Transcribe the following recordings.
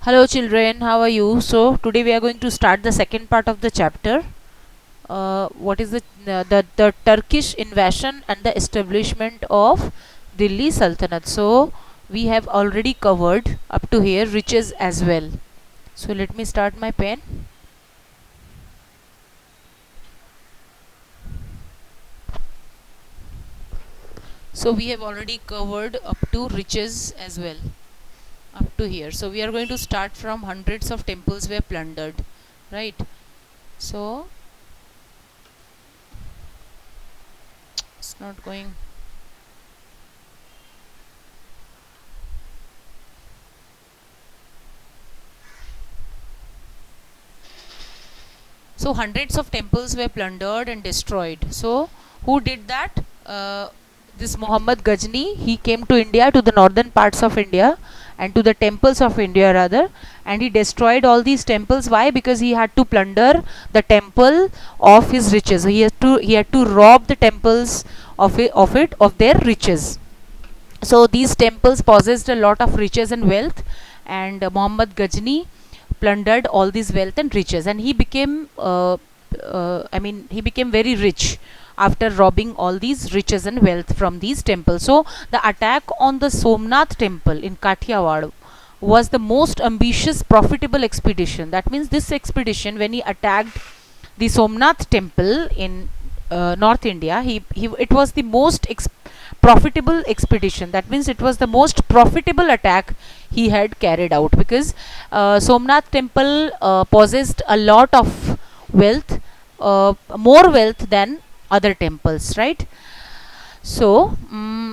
Hello children, how are you? So today we are going to start the second part of the chapter. What is the Turkish invasion and the establishment of Delhi Sultanate? So we have already covered up to here riches as well. So let me start my pen. So we have already covered up to riches as well up to here. So we are going to start from hundreds of temples were plundered, right? So it's not going. So hundreds of temples were plundered and destroyed. So who did that? This Muhammad Ghazni. He came to India, to the northern parts of India, and to the temples of India rather, and he destroyed all these temples. Why? Because he had to plunder the temple of his riches. He had to rob the temples of their riches. So these temples possessed a lot of riches and wealth, and Muhammad Ghazni plundered all these wealth and riches, and he became very rich after robbing all these riches and wealth from these temples. So the attack on the Somnath temple in Kathiawad was the most ambitious, profitable expedition. That means this expedition, when he attacked the Somnath temple in North India, it was the most profitable expedition. That means it was the most profitable attack he had carried out, because Somnath temple possessed a lot of wealth, more wealth than other temples, right? So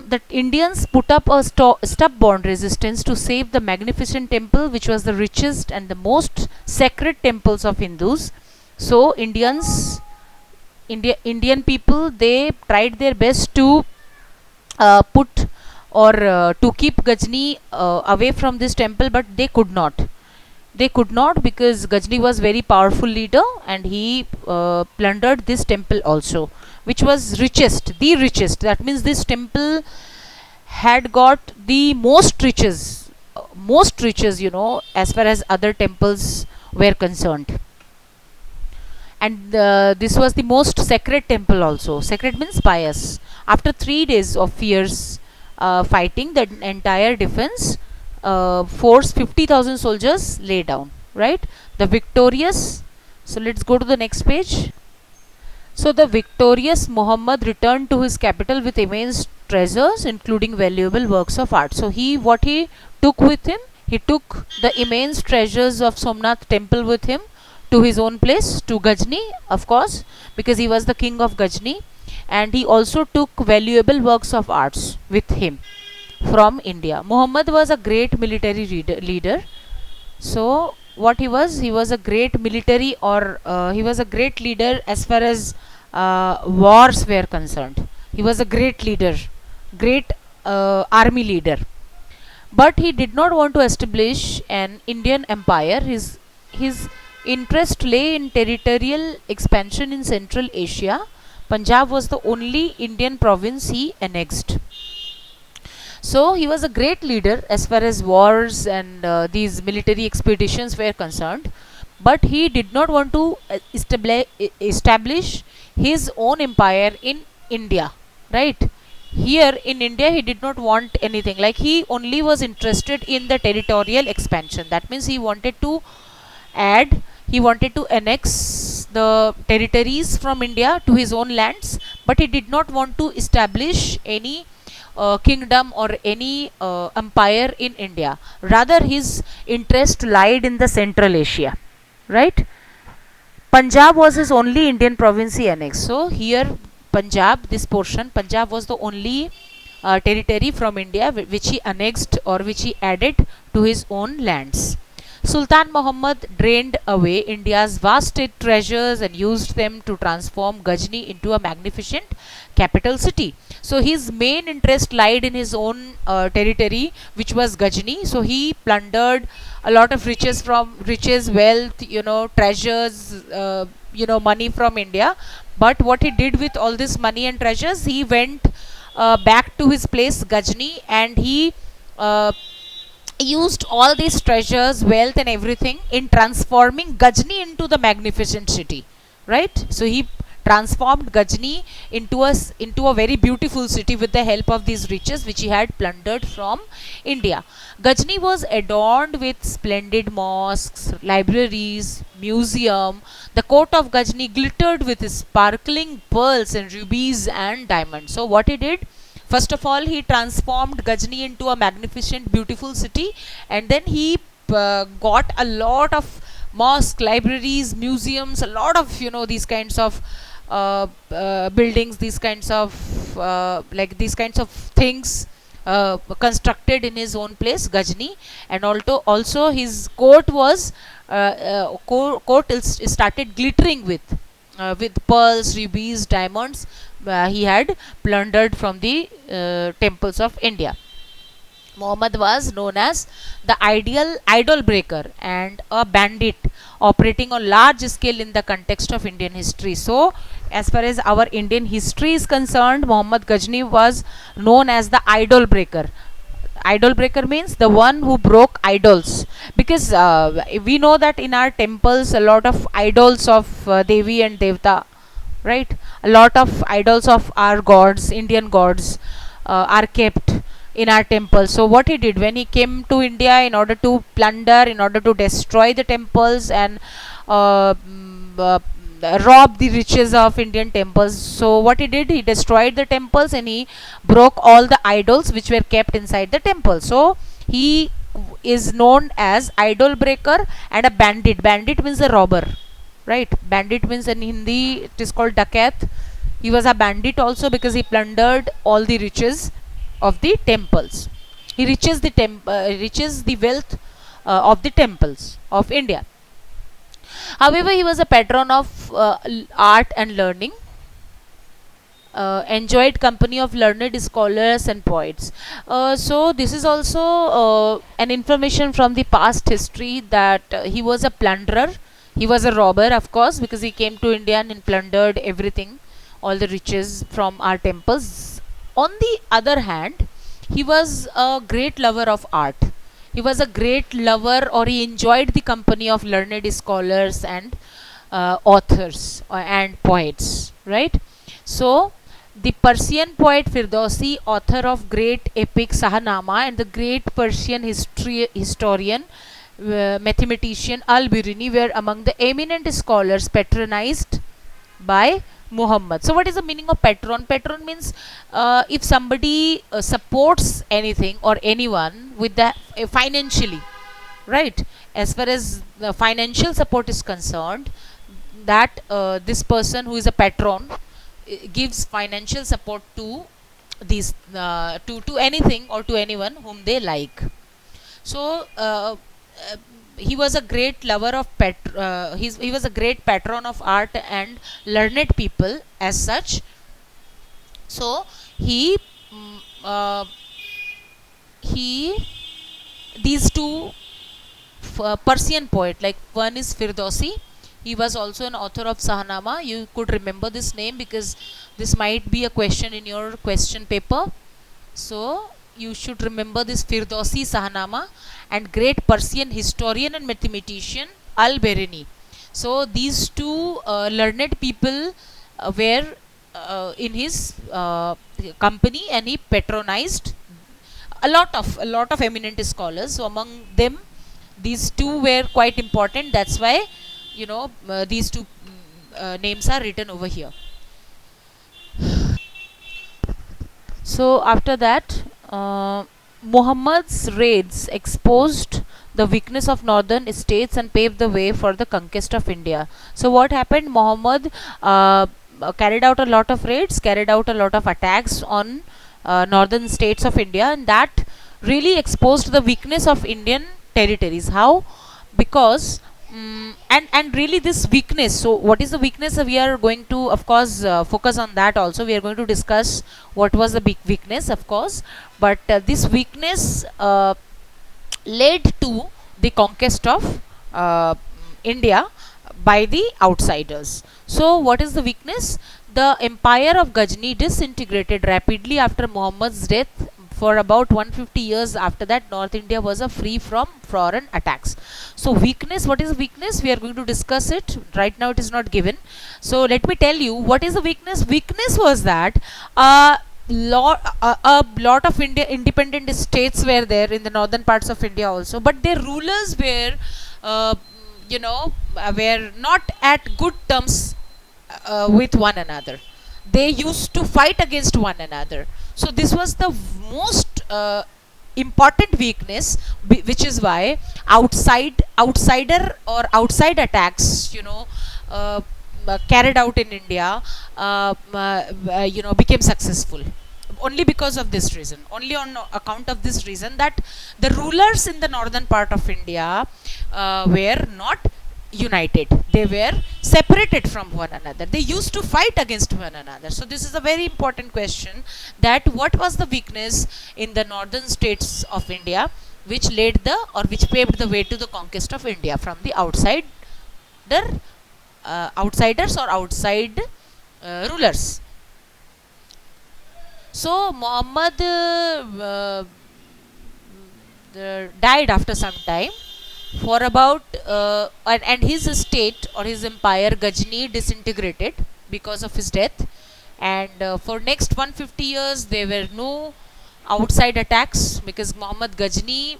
the Indians put up a stubborn resistance to save the magnificent temple, which was the richest and the most sacred temples of Hindus. So Indian people, they tried their best to put or to keep Ghazni away from this temple, but they could not. They could not, because Ghazni was very powerful leader, and he plundered this temple also, which was richest, the richest. That means this temple had got the most riches, as far as other temples were concerned. And this was the most sacred temple also. Sacred means pious. After 3 days of fierce fighting, the entire defense force, 50,000 soldiers lay down, right? The victorious. So let's go to the next page. So the victorious Muhammad returned to his capital with immense treasures, including valuable works of art. So what he took with him, he took the immense treasures of Somnath temple with him to his own place, to Ghazni, of course, because he was the king of Ghazni, and he also took valuable works of arts with him from India. Muhammad was a great military leader. So what he was a great military, or he was a great leader as far as wars were concerned. He was a great leader, great army leader. But he did not want to establish an Indian empire. His interest lay in territorial expansion in Central Asia. Punjab was the only Indian province he annexed. So he was a great leader as far as wars and these military expeditions were concerned, but he did not want to establish his own empire in India, right? Here in India, he did not want anything. Like, he only was interested in the territorial expansion. That means he wanted to annex the territories from India to his own lands, but he did not want to establish any kingdom or any empire in India. Rather, his interest lied in the Central Asia, right? Punjab was his only Indian province he annexed. So here, Punjab was the only territory from India which he annexed, or which he added to his own lands. Sultan Muhammad drained away India's vast treasures and used them to transform Ghazni into a magnificent capital city. So his main interest lied in his own territory, which was Ghazni. So he plundered a lot of riches, wealth, treasures, money from India. But what he did with all this money and treasures, he went back to his place Ghazni, and he uh, used all these treasures, wealth, and everything in transforming Gajni into the magnificent city, right? So he transformed Gajni into a very beautiful city with the help of these riches which he had plundered from India. Gajni was adorned with splendid mosques, libraries, museum. The court of Gajni glittered with sparkling pearls and rubies and diamonds. So what he did? First of all, he transformed Gajni into a magnificent, beautiful city, and then he got a lot of mosques, libraries, museums, a lot of these kinds of buildings, these kinds of these kinds of things constructed in his own place, Gajni, and also his court was started glittering with pearls, rubies, diamonds he had plundered from the temples of India. Muhammad was known as the ideal idol breaker and a bandit operating on large scale in the context of Indian history. So, as far as our Indian history is concerned, Muhammad Ghazni was known as the idol breaker. Idol breaker means the one who broke idols, because we know that in our temples a lot of idols of Devi and Devta, right? A lot of idols of our gods, Indian gods, are kept in our temples. So what he did when he came to India, in order to plunder, in order to destroy the temples and rob the riches of Indian temples, so what he did, he destroyed the temples and he broke all the idols which were kept inside the temple. So he is known as idol breaker and a bandit. Bandit means a robber, right? Bandit means in Hindi it is called dakat. He was a bandit also because he plundered all the riches of the temples. He riches the wealth of the temples of India. However, he was a patron of art and learning, enjoyed company of learned scholars and poets. So this is also an information from the past history that he was a plunderer. He was a robber, of course, because he came to India and plundered everything, all the riches from our temples. On the other hand, he was a great lover of art. He was a great lover, or he enjoyed the company of learned scholars and authors and poets, right? So the Persian poet Firdausi, author of great epic Sahanama, and the great Persian historian, mathematician Al-Biruni were among the eminent scholars patronized by Muhammad. So what is the meaning of patron? Patron means if somebody supports anything or anyone with the financially, right? As far as the financial support is concerned, that this person who is a patron gives financial support to these to anything or to anyone whom they like. So he was a great lover of he was a great patron of art and learned people as such. So he uh, he these two Persian poet, like one is Firdausi. He was also an author of Sahanama. You could remember this name because this might be a question in your question paper. So you should remember this Firdausi Sahanama, and great Persian historian and mathematician Al-Biruni. So these two learned people were in his company, and he patronized a lot of eminent scholars. So among them, these two were quite important. That's why these two names are written over here. So after that, Muhammad's raids exposed the weakness of northern states and paved the way for the conquest of India. So what happened? Muhammad carried out a lot of raids, carried out a lot of attacks on northern states of India, and that really exposed the weakness of Indian territories. How? Because and really this weakness. So what is the weakness? We are going to, of course, focus on that also. We are going to discuss what was the big weakness, of course, but this weakness led to the conquest of India by the outsiders. So what is the weakness? The empire of Ghazni disintegrated rapidly after Muhammad's death For about 150 years after that, North India was a free from foreign attacks. So weakness, what is weakness? We are going to discuss it. Right now it is not given. So let me tell you what is the weakness. Weakness was that a lot of India independent states were there in the northern parts of India also, but their rulers were, uh, were not at good terms with one another. They used to fight against one another. So this was the most important weakness, which is why outsider or outside attacks, uh, carried out in India, became successful. Only because of this reason, only on account of this reason, that the rulers in the northern part of India were not united. They were separated from one another. They used to fight against one another. So this is a very important question, that what was the weakness in the northern states of India which which paved the way to the conquest of India from the outsiders or outside rulers. So Muhammad died after some time. For about and his state or his empire Ghazni disintegrated because of his death. And for next 150 years there were no outside attacks, because Muhammad Ghazni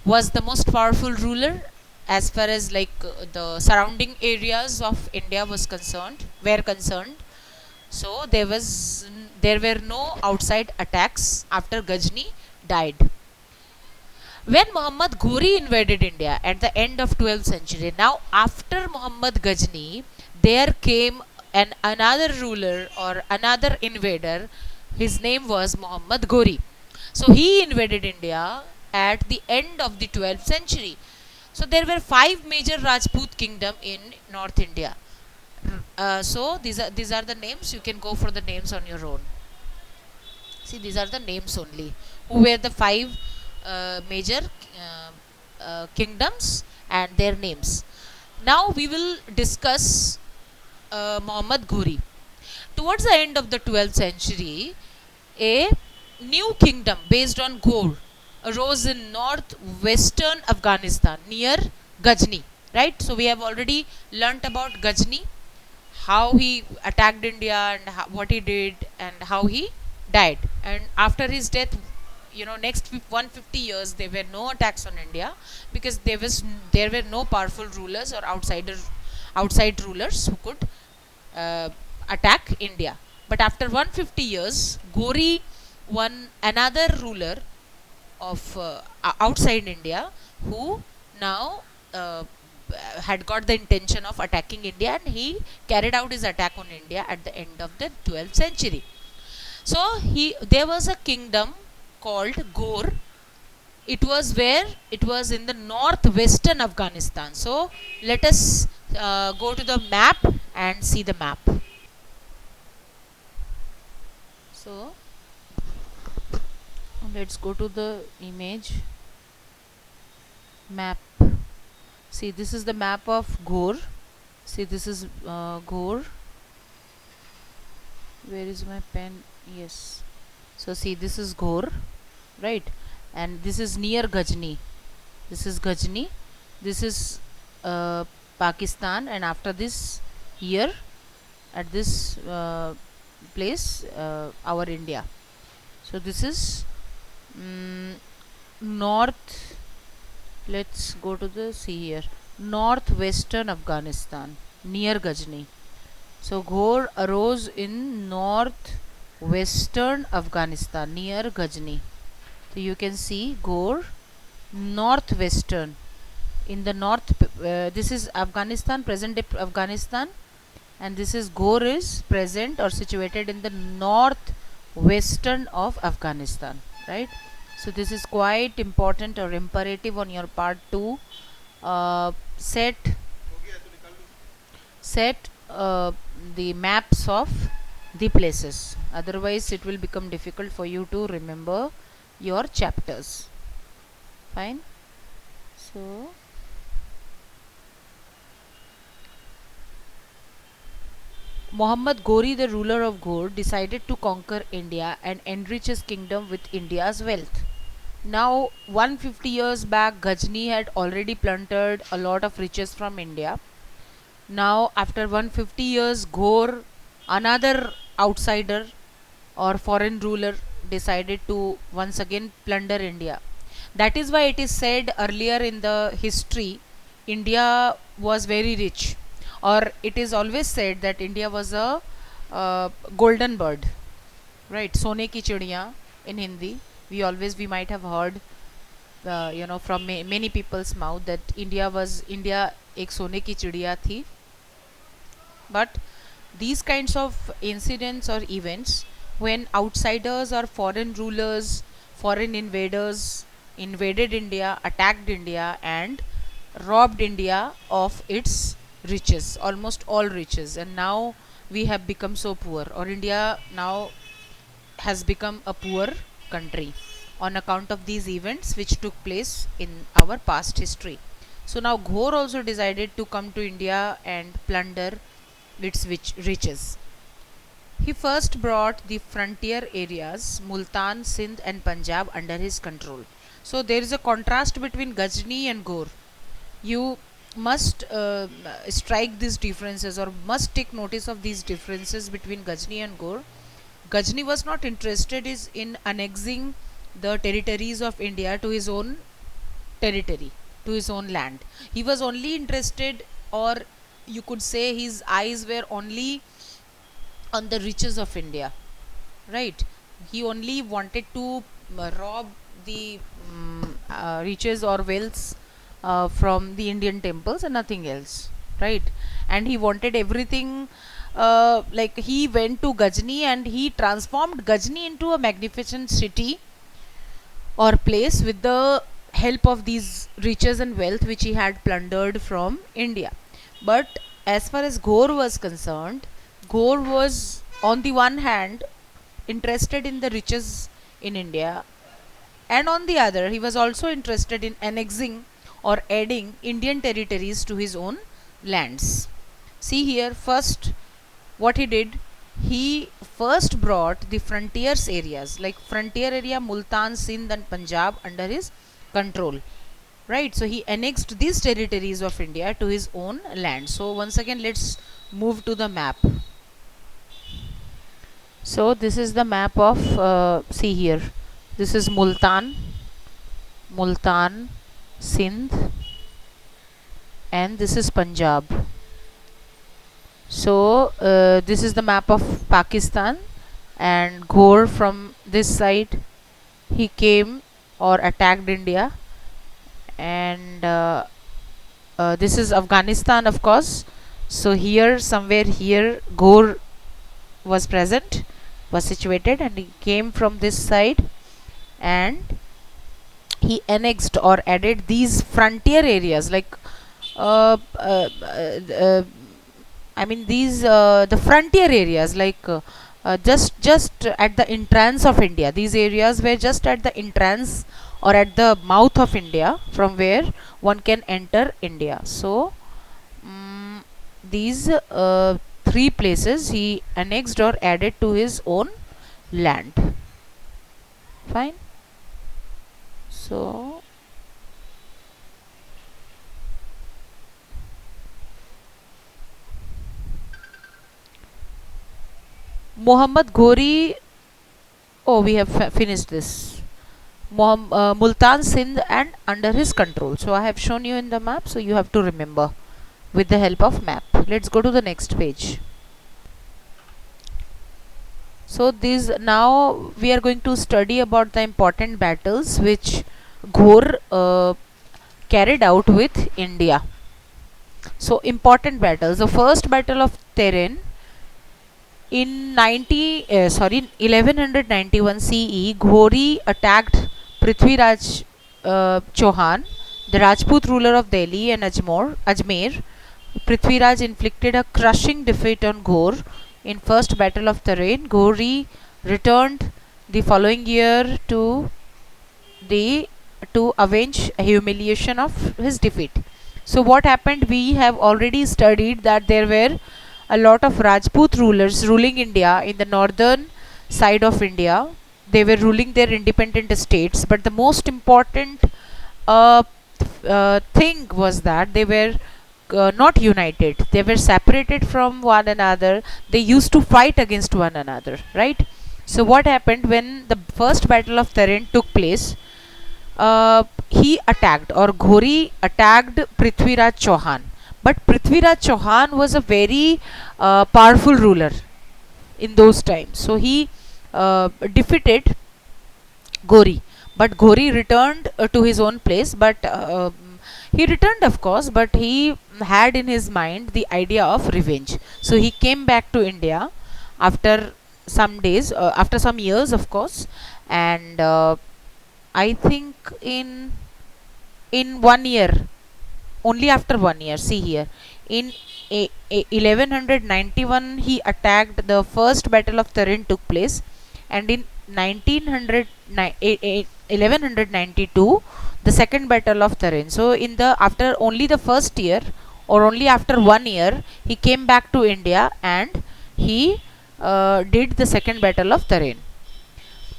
was the most powerful ruler as far as the surrounding areas of India were concerned. So there were no outside attacks after Ghazni died. When Muhammad Ghori invaded India at the end of 12th century, now after Muhammad Ghazni, there came another ruler or another invader. His name was Muhammad Ghori. So he invaded India at the end of the 12th century. So there were five major Rajput kingdom in North India. So these are the names. You can go for the names on your own. See, these are the names only. Who were the five major kingdoms and their names. Now we will discuss Muhammad Ghori. Towards the end of the 12th century, a new kingdom based on Ghor arose in northwestern Afghanistan near Ghazni. Right? So we have already learnt about Ghazni, how he attacked India and what he did and how he died. And after his death, next 150 years there were no attacks on India, because there were no powerful rulers or outside rulers who could uh, attack India. But after 150 years, Ghori, one another ruler of outside India, who now had got the intention of attacking India, and he carried out his attack on India at the end of the 12th century. So there was a kingdom called Ghor. It was in the northwestern Afghanistan. So let us go to the map and see the map. So let's go to the image map. See, this is the map of Ghor. See, this is Ghor. Where is my pen? Yes. So see, this is Ghor, right? And this is near Ghazni. This is Ghazni. This is Pakistan, and after this, here at this place, our India. So this is north. Let's go to the see here. Northwestern Afghanistan near Ghazni. So Ghor arose in northwestern Afghanistan near Ghazni. So you can see Ghor northwestern in the north. This is Afghanistan, present day Afghanistan, and this is Ghor is present or situated in the northwestern of Afghanistan, right? So this is quite important or imperative on your part to set the maps of the places. Otherwise it will become difficult for you to remember your chapters. Fine. So Muhammad Ghori, the ruler of Ghor, decided to conquer India and enrich his kingdom with India's wealth. Now, 150 years back, Ghazni had already plundered a lot of riches from India. Now, after 150 years, Ghor, another outsider or foreign ruler, decided to once again plunder India. That is why it is said earlier in the history, India was very rich, or it is always said that India was a golden bird, right? Sone ki chidiya in Hindi. We might have heard, from many people's mouth that India एक सोने की चिड़िया थी. But these kinds of incidents or events, when outsiders or foreign rulers, foreign invaders invaded India, attacked India, and robbed India of its riches, almost all riches, and now we have become so poor, or India now has become a poor country on account of these events which took place in our past history. So now Ghor also decided to come to India and plunder its riches. He first brought the frontier areas Multan, Sindh and Punjab under his control. So there is a contrast between Ghazni and Ghor. You must strike these differences, or must take notice of these differences between Ghazni and Ghor. Ghazni was not interested in annexing the territories of India to his own territory, to his own land. He was only interested, or you could say his eyes were only on the riches of India, right? He only wanted to rob the riches or wealth from the Indian temples and nothing else, right? And he wanted everything. Like he went to Ghazni and he transformed Ghazni into a magnificent city or place with the help of these riches and wealth which he had plundered from India. But as far as Ghor was concerned, Ghor was on the one hand interested in the riches in India, and on the other he was also interested in annexing or adding Indian territories to his own lands. See here, first what he did, he first brought the frontiers areas like frontier area Multan, Sindh and Punjab under his control, right? So he annexed these territories of India to his own land. So once again let's move to the map. So this is the map of see here, this is Multan, Sindh, and this is Punjab. So this is the map of Pakistan, and Ghor from this side, he came or attacked India, and this is Afghanistan, of course. So here, somewhere here, Ghor was present, was situated, and he came from this side and he annexed or added these frontier areas like I mean these the frontier areas like just at the entrance of India. These areas were just at the entrance or at the mouth of India, from where one can enter India. So these three places he annexed or added to his own land. Fine. So Muhammad Ghori, oh, we have finished this. Multan, Sindh and under his control. So I have shown you in the map, so you have to remember with the help of map. Let's go to the next page. So this, now we are going to study about the important battles which Ghor carried out with India. So important battles. The first battle of Teren in 1191 CE, Ghori attacked Prithviraj Chauhan, the Rajput ruler of Delhi and Ajmer. Prithviraj inflicted a crushing defeat on Ghor in first battle of Teren. Ghori returned the following year to avenge a humiliation of his defeat. So what happened? We have already studied that there were a lot of Rajput rulers ruling India in the northern side of India. They were ruling their independent states, but the most important uh, thing was that they were not united. They were separated from one another. They used to fight against one another, right? So what happened when the first battle of Tarin took place? He attacked, or Ghori attacked Prithviraj Chauhan. But Prithviraj Chauhan was a very powerful ruler in those times. So he defeated Ghori. But Ghori returned to his own place. But he returned, of course, but he had in his mind the idea of revenge. So he came back to India after some days, after some years, of course, and I think in 1 year, only after 1 year. See here, in 1191 he attacked. The first battle of Tarin took place, and in 1192 the second battle of Tarin. So in the after only the first year, or only after 1 year, he came back to India and he did the second battle of Tarin.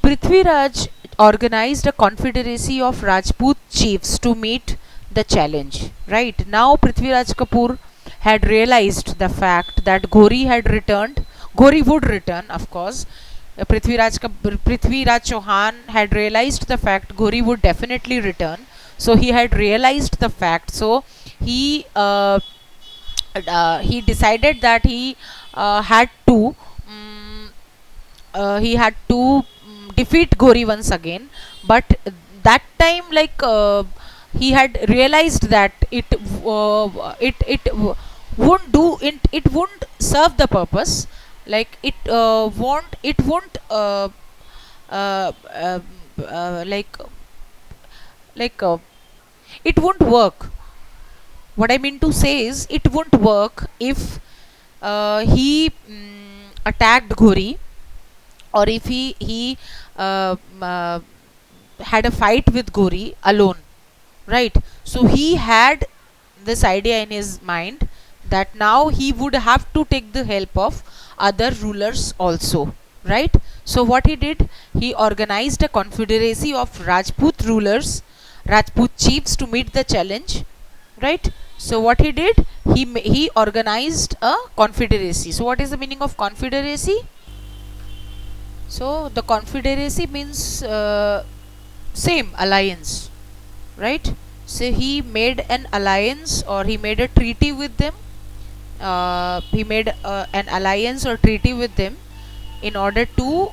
Prithviraj organized a confederacy of Rajput chiefs to meet the challenge. Right now, Prithviraj Kapoor had realized the fact that Ghori had returned. Ghori would return, of course. Prithviraj Chauhan had realized the fact Ghori would definitely return. So he had realized the fact. So he decided that he had to defeat Ghori once again. But that time, like he had realized that won't do it won't serve the purpose. Like it won't uh, like it won't work. What I mean to say is, it won't work if he attacked Ghori, or if he uh, uh, had a fight with Ghori alone, right? So he had this idea in his mind that now he would have to take the help of other rulers also, right? So what he did, he organized a confederacy of Rajput rulers, Rajput chiefs, to meet the challenge, right? So what he did, he organized a confederacy. So what is the meaning of confederacy? So the confederacy means same alliance, right? So he made an alliance, or he made a treaty with them. He made an alliance or treaty with them in order to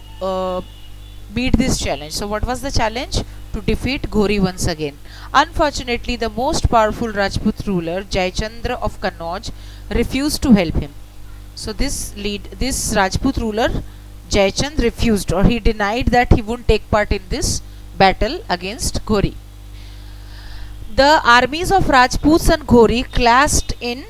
meet this challenge. So what was the challenge? To defeat Ghori once again. Unfortunately, the most powerful Rajput ruler, Jayachandra of Kannauj, refused to help him. So this Rajput ruler, Jayachand, refused, or he denied that he wouldn't take part in this battle against Ghori. The armies of Rajputs and Ghori clashed in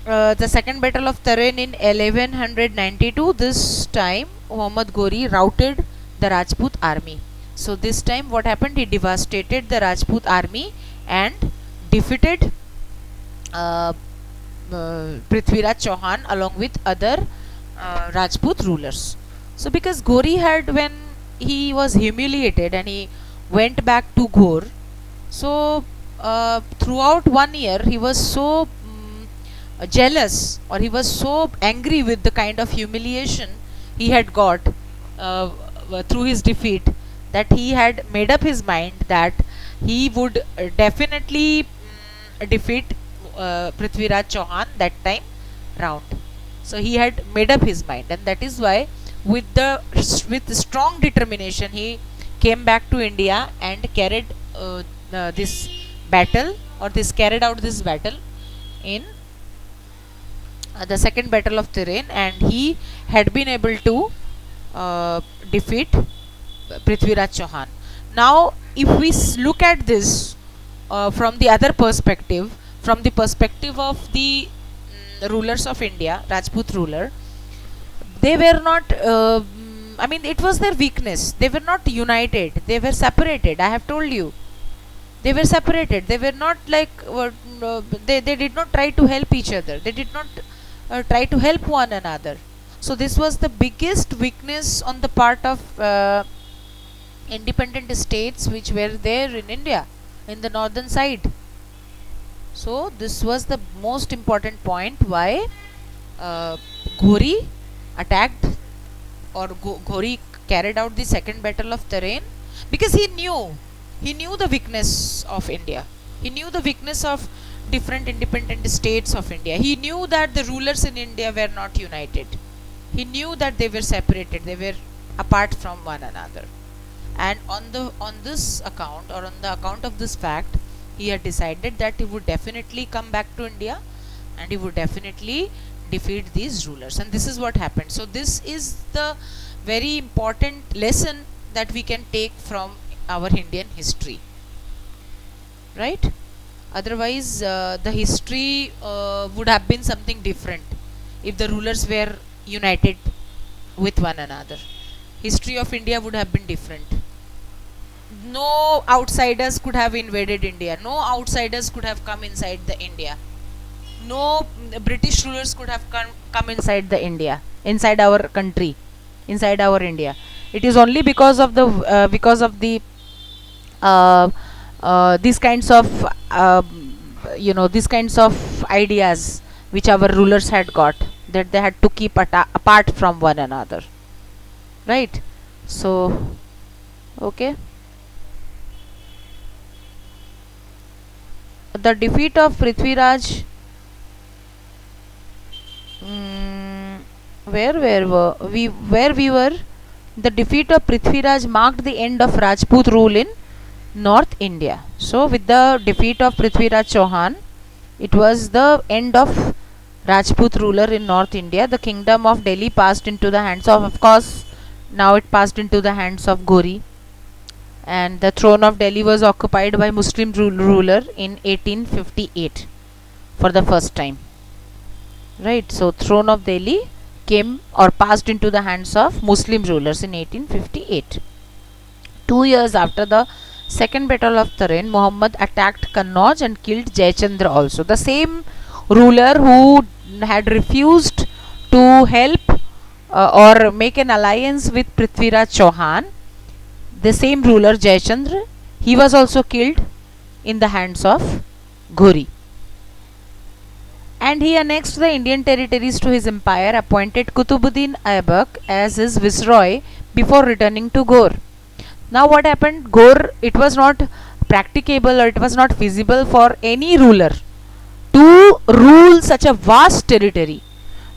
the second battle of Tarin in 1192. This time Muhammad Ghori routed the Rajput army. So this time what happened? He devastated the Rajput army and defeated Prithviraj Chauhan along with other Rajput rulers. So because Ghori had, when he was humiliated and he went back to Ghor, so throughout 1 year he was so jealous, or he was so angry with the kind of humiliation he had got through his defeat, that he had made up his mind that he would definitely defeat Prithviraj Chauhan that time round. So he had made up his mind, and that is why with strong determination he came back to India and carried this battle, or this carried out this battle in the second battle of Tarin, and he had been able to defeat Prithviraj Chauhan. Now, if we look at this from the other perspective, from the perspective of the rulers of India, Rajput ruler, they were not. I mean, it was their weakness. They were not united. They were separated. I have told you, they were separated. They were not like they did not try to help each other. They did not try to help one another. So this was the biggest weakness on the part of independent states which were there in India, in the northern side. So this was the most important point why uh, Ghori attacked, or Ghori carried out the second battle of Tarain, because he knew the weakness of India. He knew the weakness of different independent states of India. He knew that the rulers in India were not united. He knew that they were separated, they were apart from one another. And on this account, or on the account of this fact, he had decided that he would definitely come back to India, and he would definitely defeat these rulers. And this is what happened. So this is the very important lesson that we can take from our Indian history, right? Otherwise the history would have been something different if the rulers were united with one another. History of India would have been different. No outsiders could have invaded India, no outsiders could have come inside the India, no British rulers could have come inside the India, inside our country, inside our India. It is only because of the these kinds of these kinds of ideas which our rulers had got, that they had to keep apart from one another, right? So okay, the defeat of Prithviraj, mm, where we were, the defeat of Prithviraj marked the end of Rajput rule in North India. So with the defeat of Prithviraj Chauhan, it was the end of Rajput ruler in North India. The kingdom of Delhi passed into the hands of course, now it passed into the hands of Ghori, and the throne of Delhi was occupied by Muslim ruler in 1858 for the first time, right? So throne of Delhi came or passed into the hands of Muslim rulers in 1858. 2 years after the second battle of Tarain, Muhammad attacked Kannauj and killed Jayachandra also, the same ruler who had refused to help or make an alliance with Prithviraj Chauhan. The same ruler Jayachandra, he was also killed in the hands of Ghori. And he annexed the Indian territories to his empire, appointed Kutubuddin Aibak as his viceroy before returning to Ghor. Now what happened? Ghor, it was not practicable, or it was not feasible for any ruler to rule such a vast territory.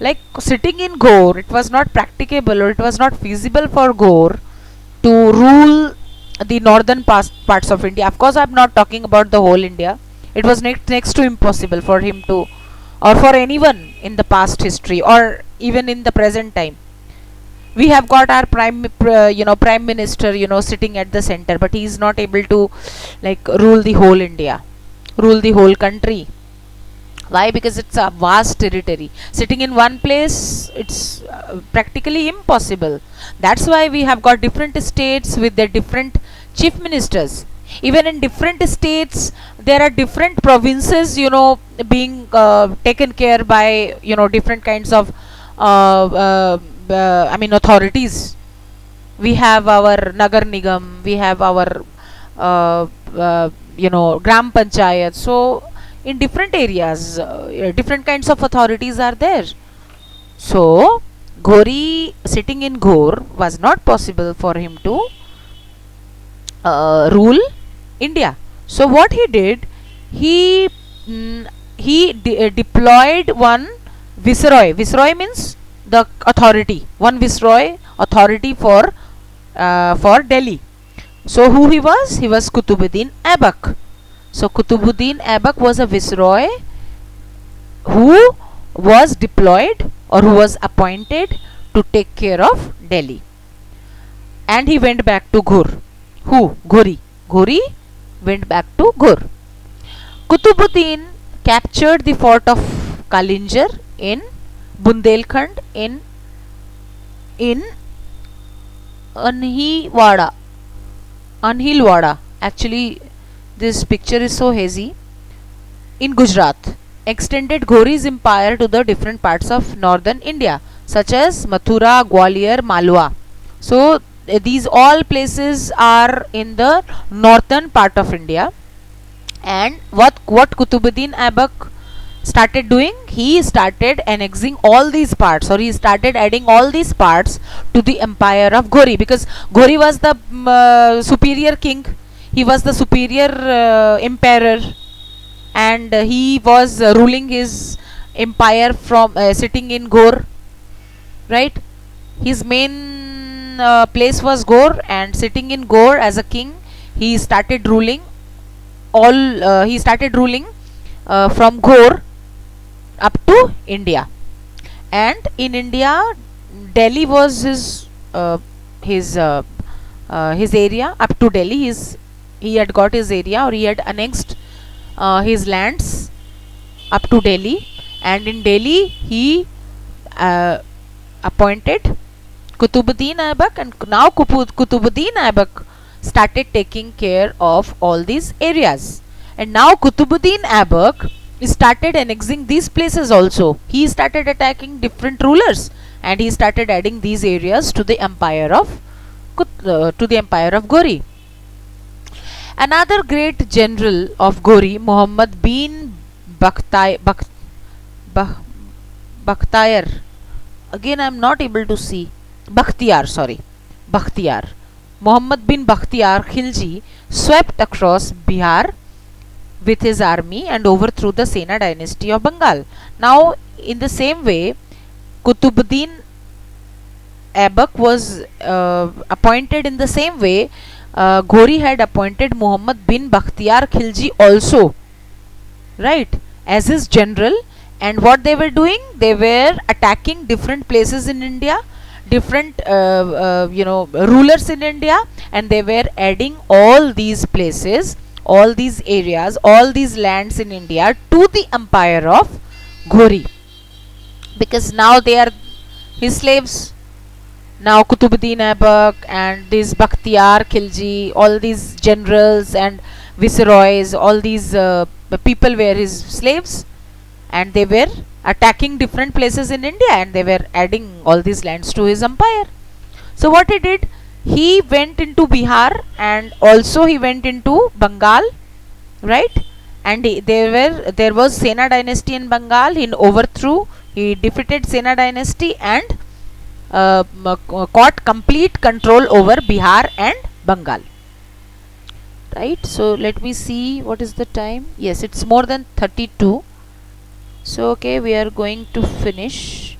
Like sitting in Ghor, it was not practicable, or it was not feasible for Ghor to rule the northern parts of India. Of course, I am not talking about the whole India. It was next to impossible for him to, or for anyone in the past history, or even in the present time. We have got our prime minister, sitting at the center, but he is not able to like rule the whole India, rule the whole country. Why? Because it's a vast territory. Sitting in one place, it's practically impossible. That's why we have got different states with their different chief ministers. Even in different states, there are different provinces, being taken care by, different kinds of, authorities. We have our Nagar Nigam, we have our, Gram Panchayat. So, in different areas, different kinds of authorities are there. So Ghori sitting in Ghor was not possible for him to rule India. So what he did, he deployed one viceroy. Viceroy means the authority, one viceroy authority for Delhi. So who he was? He was Kutubuddin Aibak. So Kutubuddin Aibak was a viceroy who was deployed, or who was appointed to take care of Delhi. And he went back to Ghor. Who? Ghori. Ghori went back to Ghor. Kutubuddin captured the fort of Kalinjar in Bundelkhand in Anhilwada. Anhilwada. Actually, this picture is so hazy. In Gujarat. extended Ghori's empire to the different parts of northern India, such as Mathura, Gwalior, Malwa. So these all places are in the northern part of India. And what Kutubuddin Aibak started doing, he started annexing all these parts, or he started adding all these parts to the empire of Ghori, because Ghori was the superior king, he was the superior emperor, and he was ruling his empire from sitting in Ghor, right? His main place was Ghor, and sitting in Ghor as a king, he started ruling from Ghor up to India. And in India, Delhi was his his area. Up to Delhi, he had got his area, or he had annexed his lands up to Delhi. And in Delhi, he uh, appointed Kutubuddin Aibak, and now Kutubuddin Aibak started taking care of all these areas. And now Kutubuddin Aibak started annexing these places also. He started attacking different rulers, and he started adding these areas to the empire of Ghori. Another great general of Ghori, Muhammad bin Bakhtiyar. Again, I am not able to see. Bakhtiyar, sorry. Bakhtiyar. Muhammad bin Bakhtiyar Khilji swept across Bihar with his army and overthrew the Sena dynasty of Bengal. Now, in the same way, Kutubuddin Aibak was appointed in the same way. Ghori had appointed Muhammad bin Bakhtiyar Khilji also, right, as his general. And what they were doing, they were attacking different places in India, different rulers in India, and they were adding all these places, all these areas, all these lands in India to the empire of Ghori, because now they are his slaves. Now Kutubuddin Aibak and this Bakhtiyar Khilji, all these generals and viceroys, all these people were his slaves, and they were attacking different places in India, and they were adding all these lands to his empire. So what he did, he went into Bihar, and also he went into Bengal, right? And there was Sena dynasty in Bengal. He defeated Sena dynasty, and caught complete control over Bihar and Bengal, right? So let me see, what is the time. Yes, it's more than 32. So okay, we are going to finish.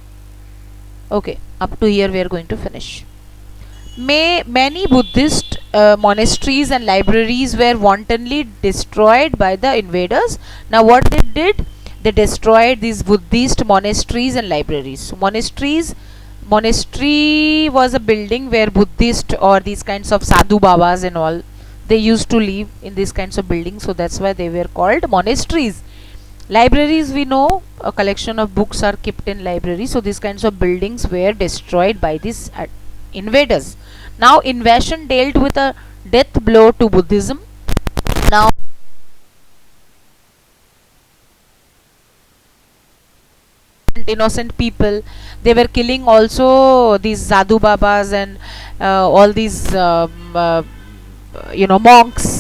Okay, up to here we are going to finish. Many Buddhist monasteries and libraries were wantonly destroyed by the invaders. Now what they did, they destroyed these Buddhist monasteries and libraries. Monastery was a building where Buddhist or these kinds of sadhu babas and all, they used to live in these kinds of buildings, so that's why they were called monasteries. Libraries, we know a collection of books are kept in libraries, so these kinds of buildings were destroyed by these invaders. Now invasion dealt with a death blow to Buddhism. Now innocent people, they were killing also these sadhu babas and all these monks,